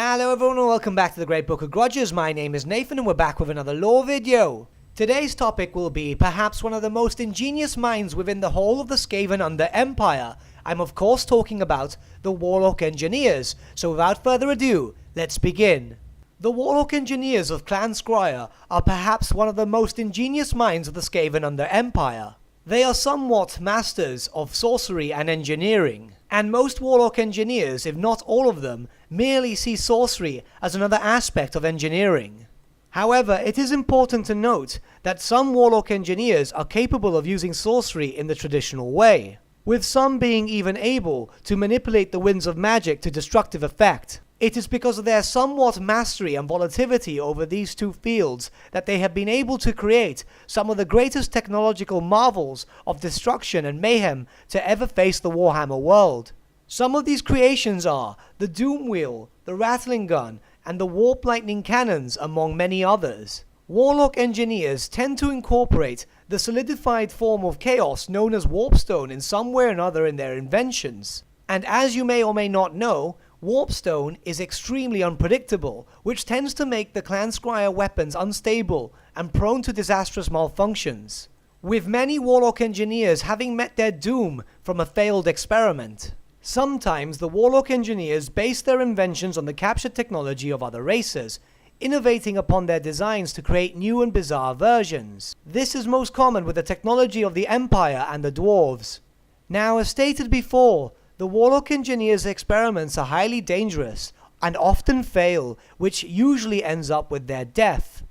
Hello everyone and welcome back to the Great Book of Grudges. My name is Nathan and we're back with another lore video. Today's topic will be perhaps one of the most ingenious minds within the whole of the Skaven Under Empire. I'm of course talking about the Warlock Engineers, so without further ado, let's begin. The Warlock Engineers of Clan Squire are perhaps one of the most ingenious minds of the Skaven Under Empire. They are somewhat masters of sorcery and engineering, and most Warlock Engineers, if not all of them, merely see sorcery as another aspect of engineering. However, it is important to note that some Warlock Engineers are capable of using sorcery in the traditional way, with some being even able to manipulate the winds of magic to destructive effect. It is because of their somewhat mastery and volatility over these two fields that they have been able to create some of the greatest technological marvels of destruction and mayhem to ever face the Warhammer world. Some of these creations are the Doom Wheel, the Rattling Gun, and the Warp Lightning Cannons, among many others. Warlock Engineers tend to incorporate the solidified form of chaos known as Warpstone in some way or another in their inventions. And as you may or may not know, Warpstone is extremely unpredictable, which tends to make the Clan Squire weapons unstable and prone to disastrous malfunctions, with many Warlock Engineers having met their doom from a failed experiment. Sometimes the Warlock Engineers base their inventions on the captured technology of other races, innovating upon their designs to create new and bizarre versions. This is most common with the technology of the Empire and the Dwarves. Now, as stated before, the Warlock Engineers' experiments are highly dangerous and often fail, which usually ends up with their death.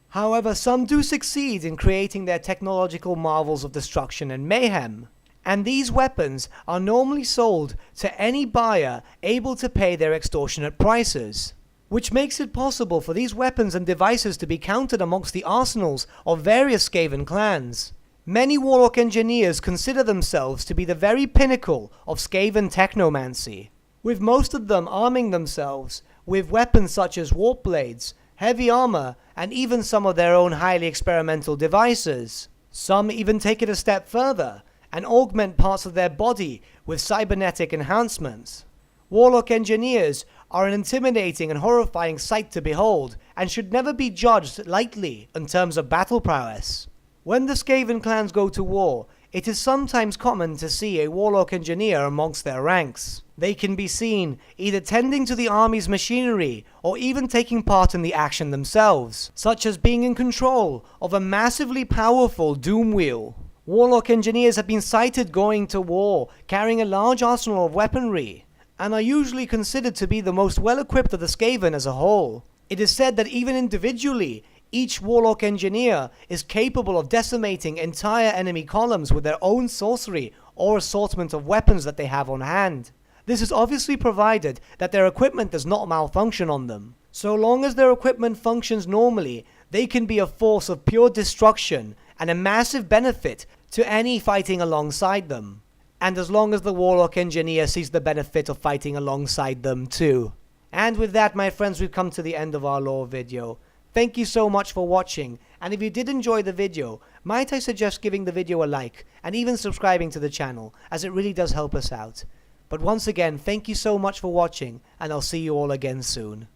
However, some do succeed in creating their technological marvels of destruction and mayhem, and these weapons are normally sold to any buyer able to pay their extortionate prices, which makes it possible for these weapons and devices to be counted amongst the arsenals of various Skaven clans. Many Warlock Engineers consider themselves to be the very pinnacle of Skaven technomancy, with most of them arming themselves with weapons such as warp blades, heavy armor, and even some of their own highly experimental devices. Some even take it a step further and augment parts of their body with cybernetic enhancements. Warlock Engineers are an intimidating and horrifying sight to behold, and should never be judged lightly in terms of battle prowess. When the Skaven clans go to war, it is sometimes common to see a Warlock Engineer amongst their ranks. They can be seen either tending to the army's machinery or even taking part in the action themselves, such as being in control of a massively powerful Doom Wheel. Warlock Engineers have been sighted going to war carrying a large arsenal of weaponry, and are usually considered to be the most well-equipped of the Skaven as a whole. It is said that even individually, each Warlock Engineer is capable of decimating entire enemy columns with their own sorcery or assortment of weapons that they have on hand. This is obviously provided that their equipment does not malfunction on them. So long as their equipment functions normally, they can be a force of pure destruction and a massive benefit to any fighting alongside them. And as long as the Warlock Engineer sees the benefit of fighting alongside them too. And with that, my friends, we've come to the end of our lore video. Thank you so much for watching, and if you did enjoy the video, might I suggest giving the video a like, and even subscribing to the channel, as it really does help us out. But once again, thank you so much for watching, and I'll see you all again soon.